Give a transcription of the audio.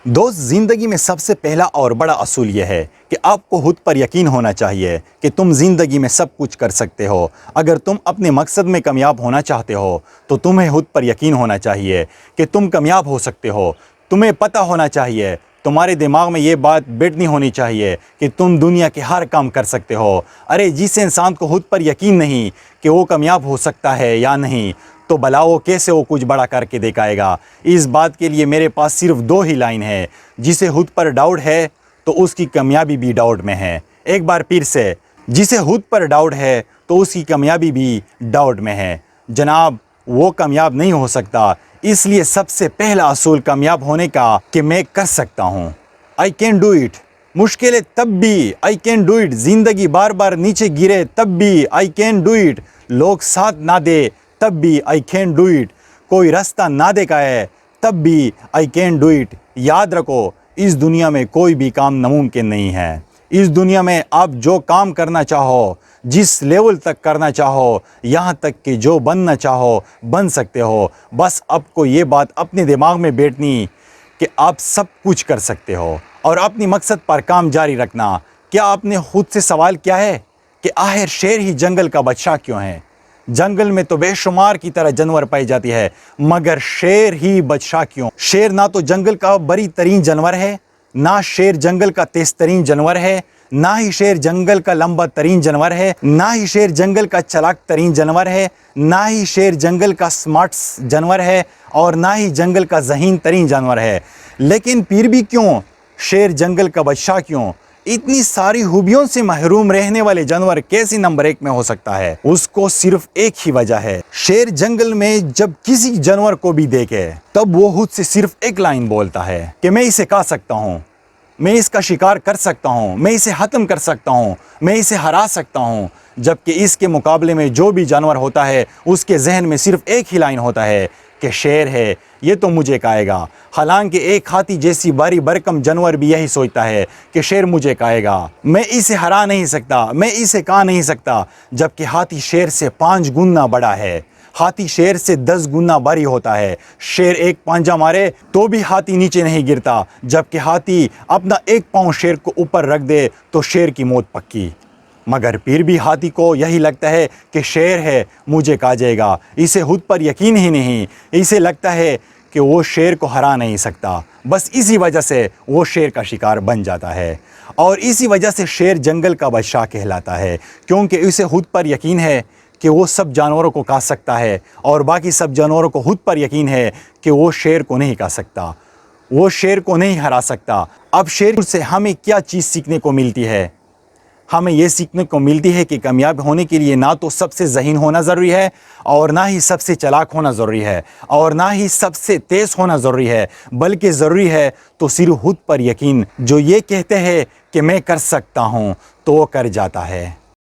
دوست، زندگی میں سب سے پہلا اور بڑا اصول یہ ہے کہ آپ کو خود پر یقین ہونا چاہیے کہ تم زندگی میں سب کچھ کر سکتے ہو۔ اگر تم اپنے مقصد میں کامیاب ہونا چاہتے ہو تو تمہیں خود پر یقین ہونا چاہیے کہ تم کامیاب ہو سکتے ہو۔ تمہیں پتہ ہونا چاہیے، تمہارے دماغ میں یہ بات بیٹھنی ہونی چاہیے کہ تم دنیا کے ہر کام کر سکتے ہو۔ جس انسان کو خود پر یقین نہیں کہ وہ کامیاب ہو سکتا ہے یا نہیں، تو بھلا وہ کیسے کچھ بڑا کر کے دکھائے گا؟ اس بات کے لیے میرے پاس صرف دو ہی لائن ہے۔ جسے خود پر ڈاؤٹ ہے تو اس کی کامیابی بھی ڈاؤٹ میں ہے۔ ایک بار پھر سے، جسے خود پر ڈاؤٹ ہے تو اس کی کامیابی بھی ڈاؤٹ میں ہے۔ جناب، وہ کامیاب نہیں ہو سکتا۔ اس لیے سب سے پہلا اصول کامیاب ہونے کا کہ میں کر سکتا ہوں۔ I can do it۔ مشکلیں تب بھی I can do it۔ زندگی بار بار نیچے گرے تب بھی I can do it۔ لوگ ساتھ نہ دے تب بھی I can do it۔ کوئی راستہ نہ دکھائے تب بھی I can do it۔ یاد رکھو، اس دنیا میں کوئی بھی کام ناممکن نہیں ہے۔ اس دنیا میں آپ جو کام کرنا چاہو، جس لیول تک کرنا چاہو، یہاں تک کہ جو بننا چاہو بن سکتے ہو۔ بس آپ کو یہ بات اپنے دماغ میں بیٹھنی کہ آپ سب کچھ کر سکتے ہو اور اپنی مقصد پر کام جاری رکھنا۔ کیا آپ نے خود سے سوال کیا ہے کہ آخر شیر ہی جنگل کا بادشاہ کیوں ہے؟ جنگل میں تو بے شمار کی طرح جانور پائی جاتی ہے، مگر شیر ہی بادشاہ کیوں؟ شیر نہ تو جنگل کا بڑی ترین جانور ہے، نہ شیر جنگل کا تیز ترین جانور ہے، نہ ہی شیر جنگل کا لمبا ترین جانور ہے، نہ ہی شیر جنگل کا چالاک ترین جانور ہے، نہ ہی شیر جنگل کا سمارٹ جانور ہے، اور نہ ہی جنگل کا ذہین ترین جانور ہے۔ لیکن پھر بھی کیوں شیر جنگل کا بادشاہ کیوں؟ اتنی ساری خوبیوں سے محروم رہنے والے جانور کیسے نمبر 1 میں ہو سکتا ہے؟ اس کو صرف ایک ہی وجہ ہے۔ شیر جنگل میں جب کسی جانور کو بھی دیکھے تب وہ خود سے صرف ایک لائن بولتا ہے کہ میں اسے کھا سکتا ہوں، میں اس کا شکار کر سکتا ہوں، میں اسے ختم کر سکتا ہوں، میں اسے ہرا سکتا ہوں۔ جبکہ اس کے مقابلے میں جو بھی جانور ہوتا ہے اس کے ذہن میں صرف ایک ہی لائن ہوتا ہے کہ شیر ہے، یہ تو مجھے کھائے گا۔ حالانکہ ایک ہاتھی جیسی باری برکم جانور بھی یہی سوچتا ہے کہ شیر مجھے کھائے گا، میں اسے ہرا نہیں سکتا، میں اسے کھا نہیں سکتا۔ جبکہ ہاتھی شیر سے 5 گنا بڑا ہے، ہاتھی شیر سے 10 گنا بھاری ہوتا ہے۔ شیر ایک پنجہ مارے تو بھی ہاتھی نیچے نہیں گرتا، جبکہ ہاتھی اپنا ایک پاؤں شیر کو اوپر رکھ دے تو شیر کی موت پکی۔ مگر پھر بھی ہاتھی کو یہی لگتا ہے کہ شیر ہے، مجھے کھا جائے گا۔ اسے خود پر یقین ہی نہیں، اسے لگتا ہے کہ وہ شیر کو ہرا نہیں سکتا۔ بس اسی وجہ سے وہ شیر کا شکار بن جاتا ہے، اور اسی وجہ سے شیر جنگل کا بادشاہ کہلاتا ہے، کیونکہ اسے خود پر یقین ہے کہ وہ سب جانوروں کو کھا سکتا ہے، اور باقی سب جانوروں کو خود پر یقین ہے کہ وہ شیر کو نہیں کھا سکتا، وہ شیر کو نہیں ہرا سکتا۔ اب شیر سے ہمیں کیا چیز سیکھنے کو ملتی ہے؟ ہمیں یہ سیکھنے کو ملتی ہے کہ کامیاب ہونے کے لیے نہ تو سب سے ذہین ہونا ضروری ہے، اور نہ ہی سب سے چالاک ہونا ضروری ہے، اور نہ ہی سب سے تیز ہونا ضروری ہے، بلکہ ضروری ہے تو صرف خود پر یقین، جو یہ کہتے ہیں کہ میں کر سکتا ہوں تو وہ کر جاتا ہے۔